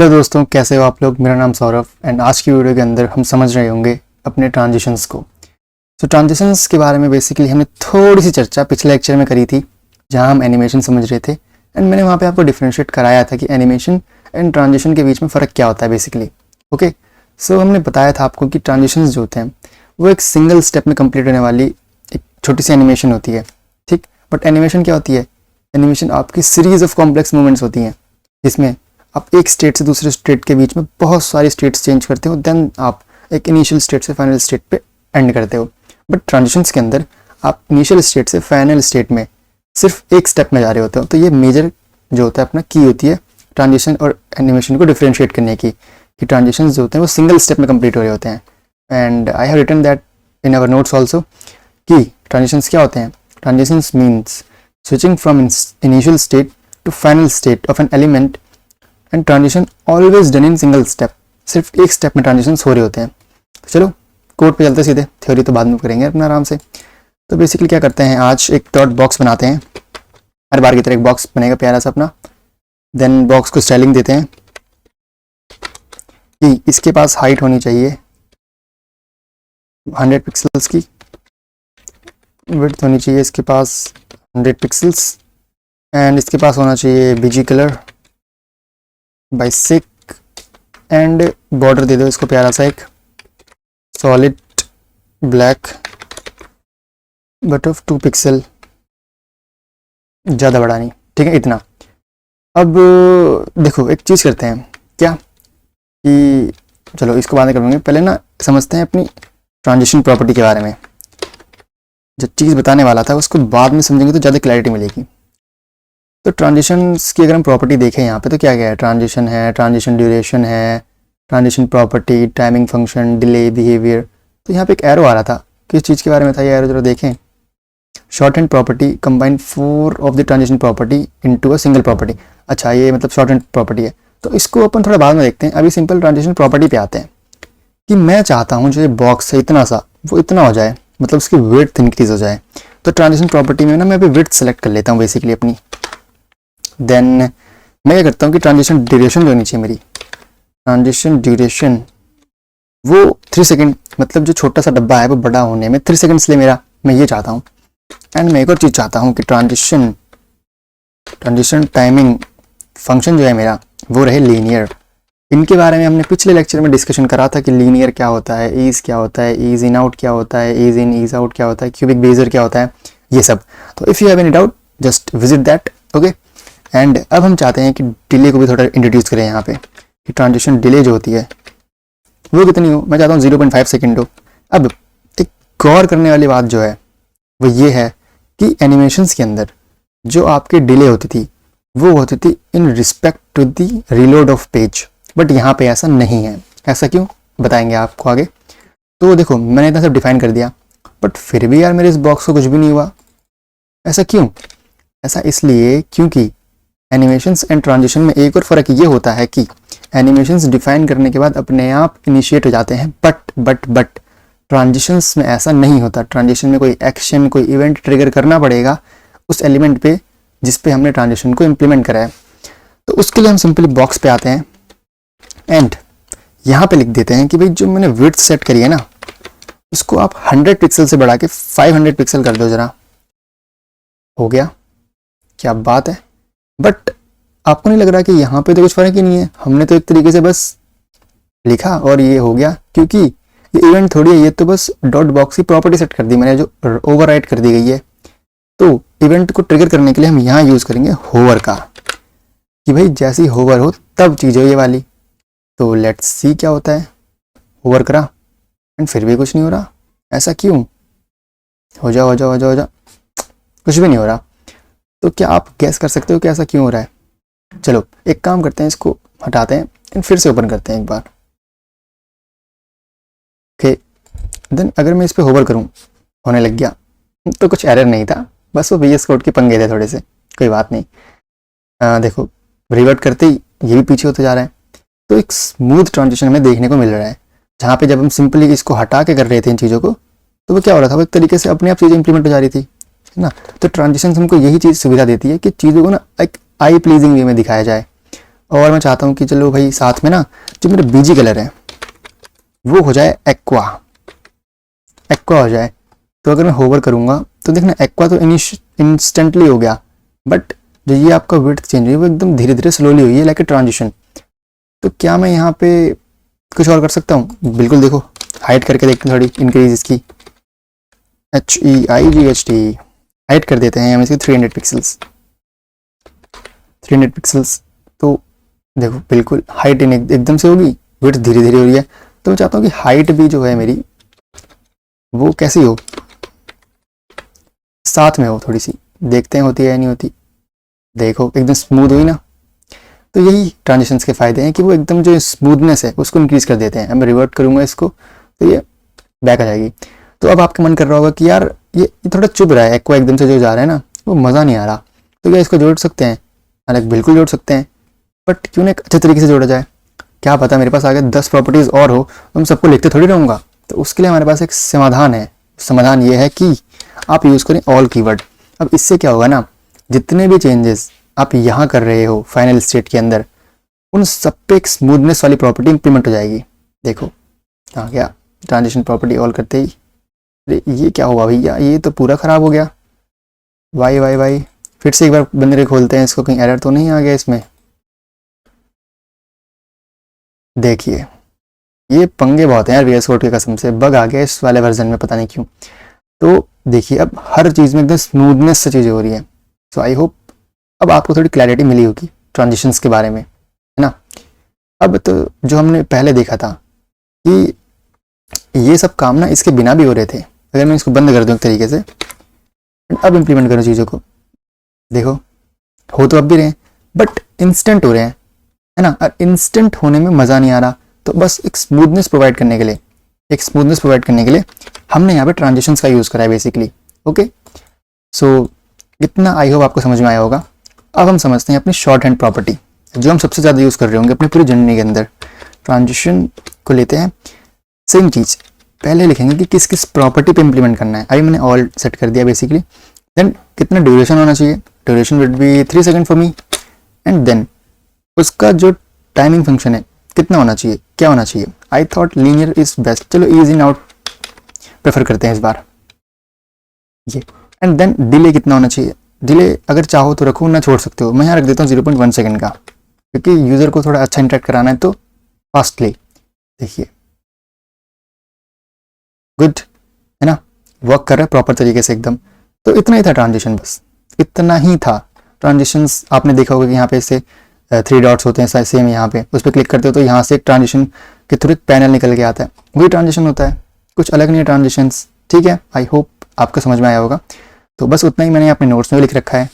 Hello दोस्तों, कैसे हो आप लोग। मेरा नाम सौरभ एंड आज की वीडियो के अंदर हम समझ रहे होंगे अपने ट्रांजिशंस को। ट्रांजिशंस के बारे में बेसिकली हमने थोड़ी सी चर्चा पिछले लेक्चर में करी थी, जहां हम एनिमेशन समझ रहे थे एंड मैंने वहां पे आपको डिफरेंशिएट कराया था कि एनिमेशन एंड ट्रांजिशन के बीच में फ़र्क क्या होता है बेसिकली। ओके, हमने बताया था आपको कि ट्रांजिशंस जो होते हैं वो एक सिंगल स्टेप में कंप्लीट होने वाली एक छोटी सी एनिमेशन होती है, ठीक। बट एनिमेशन क्या होती है? एनिमेशन आपकी सीरीज ऑफ कॉम्प्लेक्स मूवमेंट्स होती हैं, जिसमें आप एक स्टेट से दूसरे स्टेट के बीच में बहुत सारी स्टेट्स चेंज करते हो, देन आप एक इनिशियल स्टेट से फाइनल स्टेट पे एंड करते हो। बट ट्रांजिशंस के अंदर आप इनिशियल स्टेट से फाइनल स्टेट में सिर्फ एक स्टेप में जा रहे होते हो। तो ये मेजर जो होता है अपना की होती है ट्रांजिशन और एनिमेशन को डिफरेंशिएट करने की, कि ट्रांजिशंस जो होते हैं वो सिंगल स्टेप में कंप्लीट हो रहे होते हैं। And I have written that in our notes also कि ट्रांजिशंस क्या होते हैं। Transitions means switching from initial state to final state of an element and transition always done in single step. सिर्फ एक स्टेप में ट्रांजिशन हो रहे होते हैं। तो चलो कोड पे चलते सीधे, थ्योरी तो बाद में करेंगे अपना आराम से। तो बेसिकली क्या करते हैं, आज एक डॉट बॉक्स बनाते हैं। हर बार की तरह एक बॉक्स बनेगा प्यारा सा अपना। देन बॉक्स को स्टाइलिंग देते हैं कि इसके पास हाइट होनी चाहिए 100 पिक्सल्स की, विड्थ होनी चाहिए इसके पास 100 पिक्सल्स एंड इसके पास होना चाहिए बीजी कलर बाइसिक एंड बॉर्डर दे दो इसको प्यारा सा एक solid black but of 2 pixel, ज़्यादा बड़ा नहीं, ठीक है इतना। अब देखो एक चीज़ करते हैं क्या कि चलो इसको बाद में करेंगे, पहले ना समझते हैं अपनी ट्रांजिशन प्रॉपर्टी के बारे में। जो चीज़ बताने वाला था उसको बाद में समझेंगे तो ज़्यादा क्लैरिटी मिलेगी। तो ट्रांजिशंस की अगर हम प्रॉपर्टी देखें यहाँ पे तो क्या क्या है, ट्रांजिशन है, ट्रांजिशन ड्यूरेशन है, transition property, timing function, delay, behaviour. तो यहाँ पे एक एरो आ रहा था, किस चीज़ के बारे में था ये एरो, जरा देखें। Short hand property combine 4 of the transition property into a single property. अच्छा, ये मतलब शॉर्ट हैंड प्रॉपर्टी है, तो इसको अपन थोड़ा बाद में देखते हैं। अभी सिंपल ट्रांजिशन प्रॉपर्टी पे आते हैं कि मैं चाहता हूँ जो ये बॉक्स है इतना सा वो इतना हो जाए, मतलब उसकी विड्थ इंक्रीज हो जाए। तो ट्रांजिशन प्रॉपर्टी में ना मैं अभी विड्थ सेलेक्ट कर लेता हूँ बेसिकली अपनी। देन मैं क्या करता हूँ कि ट्रांजिशन ड्यूरेशन जो होनी चाहिए मेरी, ट्रांजिशन ड्यूरेशन वो 3 सेकेंड, मतलब जो छोटा सा डब्बा है वो बड़ा होने में 3 सेकेंड्स ले मेरा, मैं ये चाहता हूँ। एंड मैं एक और चीज़ चाहता हूँ कि ट्रांजिशन टाइमिंग फंक्शन जो है मेरा वो रहे लीनियर। इनके बारे में हमने पिछले लेक्चर में डिस्कशन करा था कि लीनियर क्या होता है, ईज क्या होता है, ईज इन आउट क्या होता है, ईज इन ईज आउट क्या होता है, क्यूबिक बेजर क्या होता है, ये सब। तो if you have any doubt just visit that, okay. And अब हम चाहते हैं कि डिले को भी थोड़ा इंट्रोड्यूस करें यहाँ पे, कि ट्रांजिशन डिले जो होती है वो कितनी हो। मैं चाहता हूँ 0.5 सेकेंड हो। अब एक गौर करने वाली बात जो है वो ये है कि एनिमेशंस के अंदर जो आपकी डिले होती थी वो होती थी in respect to the reload of page, but यहाँ पे ऐसा नहीं है। ऐसा क्यों बताएंगे आपको आगे। तो देखो मैंने इतना सब डिफाइन कर दिया, बट फिर भी यार मेरे इस बॉक्स को कुछ भी नहीं हुआ। ऐसा क्यों? ऐसा इसलिए क्योंकि एनिमेशंस एंड ट्रांजिशन में एक और फ़र्क ये होता है कि एनिमेशंस डिफाइन करने के बाद अपने आप इनिशिएट हो जाते हैं, बट ट्रांजिशंस में ऐसा नहीं होता। ट्रांजिशन में कोई एक्शन, कोई इवेंट ट्रिगर करना पड़ेगा उस एलिमेंट पे जिस पे हमने ट्रांजिशन को इम्प्लीमेंट करा है। तो उसके लिए हम सिंपली बॉक्स पे आते हैं एंड यहाँ पे लिख देते हैं कि भाई जो मैंने विड्थ सेट करी है ना उसको आप 100 पिक्सल से बढ़ा के 500 पिक्सल कर दो जरा। हो गया, क्या बात है। बट आपको नहीं लग रहा कि यहाँ पे तो कुछ फ़र्क ही नहीं है? हमने तो एक तरीके से बस लिखा और ये हो गया, क्योंकि ये इवेंट थोड़ी है, ये तो बस डॉट बॉक्स की प्रॉपर्टी सेट कर दी मैंने जो ओवरराइट कर दी गई है। तो इवेंट को ट्रिगर करने के लिए हम यहाँ यूज़ करेंगे होवर का, कि भाई जैसी होवर हो तब चीज़ हो ये वाली। तो लेट्स सी क्या होता है। होवर करा एंड फिर भी कुछ नहीं हो रहा। ऐसा क्यों? हो जा, कुछ भी नहीं हो रहा। तो क्या आप गैस कर सकते हो कि ऐसा क्यों हो रहा है? चलो एक काम करते हैं, इसको हटाते हैं एंड फिर से ओपन करते हैं एक बार। ओके, देन अगर मैं इस पे होवर करूं होने लग गया, तो कुछ एरर नहीं था, बस वो VS कोड के पंगे थे थोड़े से, कोई बात नहीं। देखो रिवर्ट करते ही ये भी पीछे होते जा रहा है। तो एक स्मूथ ट्रांजिशन हमें देखने को मिल रहा है, जहाँ पे जब हम सिंपली इसको हटा के कर रहे थे इन चीज़ों को, तो वो क्या हो रहा था, वो एक तरीके से अपने आप चीज़ें इंप्लीमेंट हो जा रही थी, है ना। तो ट्रांजिशन हमको यही चीज़ सुविधा देती है कि चीज़ों को ना एक आई प्लीजिंग वे में दिखाया जाए। और मैं चाहता हूँ कि चलो भाई साथ में ना जो मेरा बीजी कलर है वो हो जाए एक्वा, एक्वा हो जाए। तो अगर मैं होवर करूँगा तो देखना एक्वा तो इंस्टेंटली हो गया, बट जो ये आपका विड्थ चेंज हुई वो एकदम धीरे धीरे स्लोली हुई है, लाइक ए ट्रांजिशन। तो क्या मैं यहाँ पे कुछ और कर सकता हूँ? बिल्कुल, देखो हाइट करके देखते हैं थोड़ी इंक्रीज इसकी, HEIGHT हाइट कर देते हैं हम इसकी 300 पिक्सल्स, 300 पिक्सल्स। तो देखो बिल्कुल हाइट एकदम से होगी, विड्थ धीरे धीरे हो रही है। तो मैं चाहता हूँ कि हाइट भी जो है मेरी वो कैसी हो, साथ में हो थोड़ी सी, देखते हैं होती है या नहीं होती। देखो एकदम स्मूथ हुई ना। तो यही ट्रांजिशंस के फ़ायदे हैं कि वो एकदम जो स्मूथनेस है उसको इंक्रीज़ कर देते हैं। अब मैं रिवर्ट करूँगा इसको तो ये बैक आ जाएगी। तो अब आपका मन कर रहा होगा कि यार ये थोड़ा चुभ रहा है, एक्वा एकदम से जो जा रहा है ना वो मज़ा नहीं आ रहा, तो क्या इसको जोड़ सकते हैं? हालांकि बिल्कुल जोड़ सकते हैं, बट क्यों ना एक अच्छे तरीके से जोड़ा जाए। क्या पता मेरे पास आगे 10 प्रॉपर्टीज़ और हो तो मैं सबको लिखते थोड़ी रहूँगा। तो उसके लिए हमारे पास एक समाधान है। समाधान ये है कि आप यूज़ करें ऑल कीवर्ड। अब इससे क्या होगा ना, जितने भी चेंजेस आप यहाँ कर रहे हो फाइनल स्टेट के अंदर, उन सब पे एक स्मूथनेस वाली प्रॉपर्टी इंप्लीमेंट हो जाएगी। देखो आ गया ट्रांजिशन प्रॉपर्टी ऑल करते ही। अरे ये क्या हुआ भैया, ये तो पूरा ख़राब हो गया। वाई वाई वाई, फिर से एक बार बंदे खोलते हैं इसको, कहीं एरर तो नहीं आ गया इसमें। देखिए ये पंगे बहुत हैं यार VS कोड के कसम से, बग आ गया इस वाले वर्जन में, पता नहीं क्यों। तो देखिए अब हर चीज़ में एकदम स्मूथनेस से चीज़ें हो रही है। सो आई होप अब आपको थोड़ी क्लैरिटी मिली होगी ट्रांजिशंस के बारे में, है ना। अब तो जो हमने पहले देखा था कि ये सब काम ना इसके बिना भी हो रहे थे, अगर मैं इसको बंद कर दूँ एक तरीके से, अब इम्प्लीमेंट करूँ चीज़ों को, देखो हो तो अब भी रहे हैं बट इंस्टेंट हो रहे हैं, है ना। और इंस्टेंट होने में मज़ा नहीं आ रहा, तो बस एक स्मूथनेस प्रोवाइड करने के लिए, हमने यहाँ पे ट्रांजिशंस का यूज़ करा है बेसिकली। ओके, सो इतना आई होप आपको समझ में आया होगा। अब हम समझते हैं अपनी शॉर्ट हैंड प्रॉपर्टी जो हम सबसे ज़्यादा यूज़ कर रहे होंगे अपनी पूरी जर्नी के अंदर। ट्रांजिशन को लेते हैं, सेम चीज़ पहले लिखेंगे कि किस किस प्रॉपर्टी पे इंप्लीमेंट करना है। अभी मैंने ऑल सेट कर दिया बेसिकली। देन कितना ड्यूरेशन होना चाहिए, duration would be 3 second for me. And then उसका जो टाइमिंग फंक्शन है कितना होना चाहिए, क्या होना चाहिए। I thought linear is best, चलो ईज इन आउट प्रेफर करते हैं इस बार ये। एंड देन डिले कितना होना चाहिए, डिले अगर चाहो तो रखो, ना छोड़ सकते हो। मैं यहाँ रख देता हूँ 0.1 सेकेंड का, क्योंकि यूज़र को थोड़ा अच्छा इंटरेक्ट कराना है तो फास्टली। देखिए गुड है ना, वर्क कर रहा है प्रॉपर तरीके से एकदम। तो इतना ही था ट्रांजिशन, बस इतना ही था। ट्रांजिशंस आपने देखा होगा कि यहाँ पे से 3 डॉट्स होते हैं, सेम यहाँ पे उस पर क्लिक करते हो तो यहाँ से एक ट्रांजिशन के थ्रू एक पैनल निकल के आता है, वही ट्रांजिशन होता है, कुछ अलग नहीं है ट्रांजिशंस। ठीक है, आई होप आपको समझ में आया होगा। तो बस उतना ही मैंने अपने नोट्स में भी लिख रखा है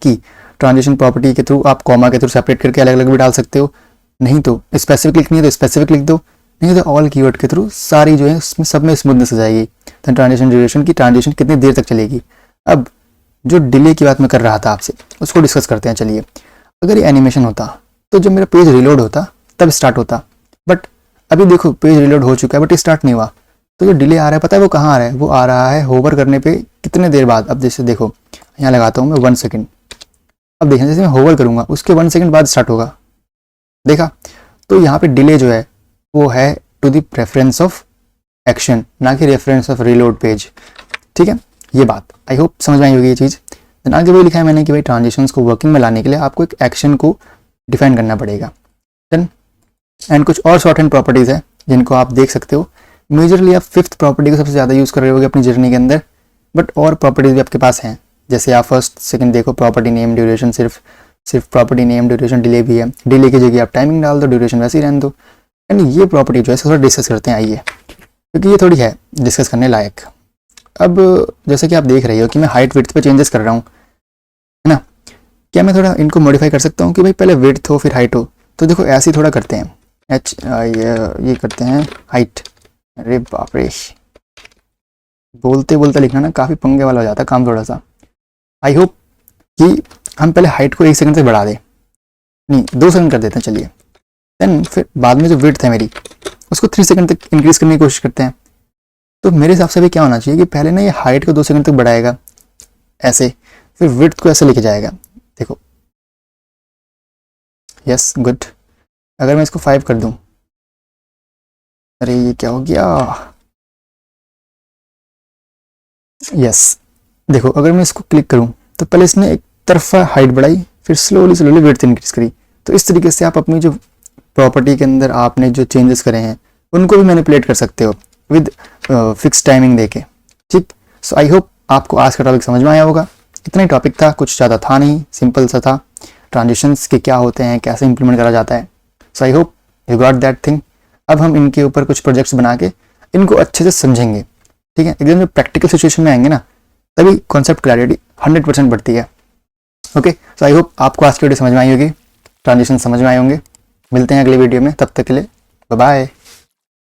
कि ट्रांजिशन प्रॉपर्टी के थ्रू आप कॉमा के थ्रू सेपरेट करके अलग अलग भी डाल सकते हो, नहीं तो स्पेसिफिक लिखनी है तो स्पेसिफिक लिख दो, नहीं तो ऑल कीवर्ड के थ्रू सारी जो है उसमें सब में स्मूथनेस आ जाएगी। तो ट्रांजिशन ड्यूरेशन की, ट्रांजिशन कितनी देर तक चलेगी। अब जो डिले की बात मैं कर रहा था आपसे उसको डिस्कस करते हैं। चलिए, अगर ये एनिमेशन होता तो जब मेरा पेज रिलोड होता तब स्टार्ट होता, बट अभी देखो पेज रिलोड हो चुका है बट स्टार्ट नहीं हुआ। तो जो डिले आ रहा है पता है वो कहाँ आ रहा है, वो आ रहा है होवर करने पे कितने देर बाद। अब जैसे देखो यहाँ लगाता हूँ मैं 1 सेकेंड, अब देखना जैसे मैं होवर करूँगा उसके 1 सेकेंड बाद स्टार्ट होगा, देखा। तो यहाँ पे डिले जो है वो है to the preference of action, ना कि रेफरेंस ऑफ रिलोड पेज। ठीक है, ये बात आई होप समझ में आई होगी ये चीज़। देन आगे वही लिखा है मैंने कि भाई ट्रांजिशंस को वर्किंग में लाने के लिए आपको एक एक्शन को डिफाइन करना पड़ेगा। देन एंड कुछ और शॉर्ट हैंड प्रॉपर्टीज़ है जिनको आप देख सकते हो। मेजरली आप 5th प्रॉपर्टी को सबसे ज़्यादा यूज़ कर रहे होगे अपनी जर्नी के अंदर, बट और प्रॉपर्टीज़ भी आपके पास हैं। जैसे आप फर्स्ट सेकंड देखो, प्रॉपर्टी नेम ड्यूरेशन, सिर्फ प्रॉपर्टी नेम ड्यूरेशन, डिले भी है। डिले की जगह आप टाइमिंग डाल दो, ड्यूरेशन वैसे ही रहने दो। एंड ये प्रॉपर्टी जो है थोड़ा डिस्कस करते हैं आइए, क्योंकि ये थोड़ी है डिस्कस करने लायक। अब जैसे कि आप देख रहे हो कि मैं हाइट विड्थ पे चेंजेस कर रहा हूँ, है ना। क्या मैं थोड़ा इनको मॉडिफाई कर सकता हूँ कि भाई पहले विड्थ हो फिर हाइट हो। तो देखो ऐसे ही थोड़ा करते हैं, ये करते हैं हाइट। अरे बाप रे, बोलते बोलते लिखना ना काफ़ी पंगे वाला हो जाता है काम थोड़ा सा। आई होप कि हम पहले हाइट को 1 सेकंड से बढ़ा दें, नहीं 2 सेकंड कर देते हैं चलिए। देन फिर बाद में जो विड्थ है मेरी उसको 3 सेकंड तक इंक्रीज करने की कोशिश करते हैं। तो मेरे हिसाब से भी क्या होना चाहिए कि पहले ना ये हाइट को 2 सेकंड तक बढ़ाएगा ऐसे, फिर विड्थ को ऐसे लेके जाएगा। देखो यस गुड। अगर मैं इसको 5 कर दूं, अरे ये क्या हो गया, यस। देखो अगर मैं इसको क्लिक करूं तो पहले इसने एक तरफा हाइट बढ़ाई, फिर स्लोली स्लोली विड्थ इंक्रीज करी। तो इस तरीके से आप अपनी जो प्रॉपर्टी के अंदर आपने जो चेंजेस करे हैं उनको भी मैनिपुलेट कर सकते हो विद फिक्स टाइमिंग देके, ठीक। सो आई होप आपको आज का टॉपिक समझ में आया होगा। इतना ही टॉपिक था, कुछ ज़्यादा था नहीं, सिंपल सा था। ट्रांजिशंस के क्या होते हैं, कैसे इंप्लीमेंट करा जाता है। So I hope you got that thing. अब हम इनके ऊपर कुछ प्रोजेक्ट्स बना के इनको अच्छे से समझेंगे, ठीक है। एकदम जब प्रैक्टिकल सिचुएशन में आएंगे ना, तभी कॉन्सेप्ट क्लैरिटी 100% बढ़ती है। ओके, सो आई होप आपको आज की वीडियो समझ में आई होगी, ट्रांजिशन समझ में आए होंगे। मिलते हैं अगले वीडियो में, तब तक के लिए बाय बाय।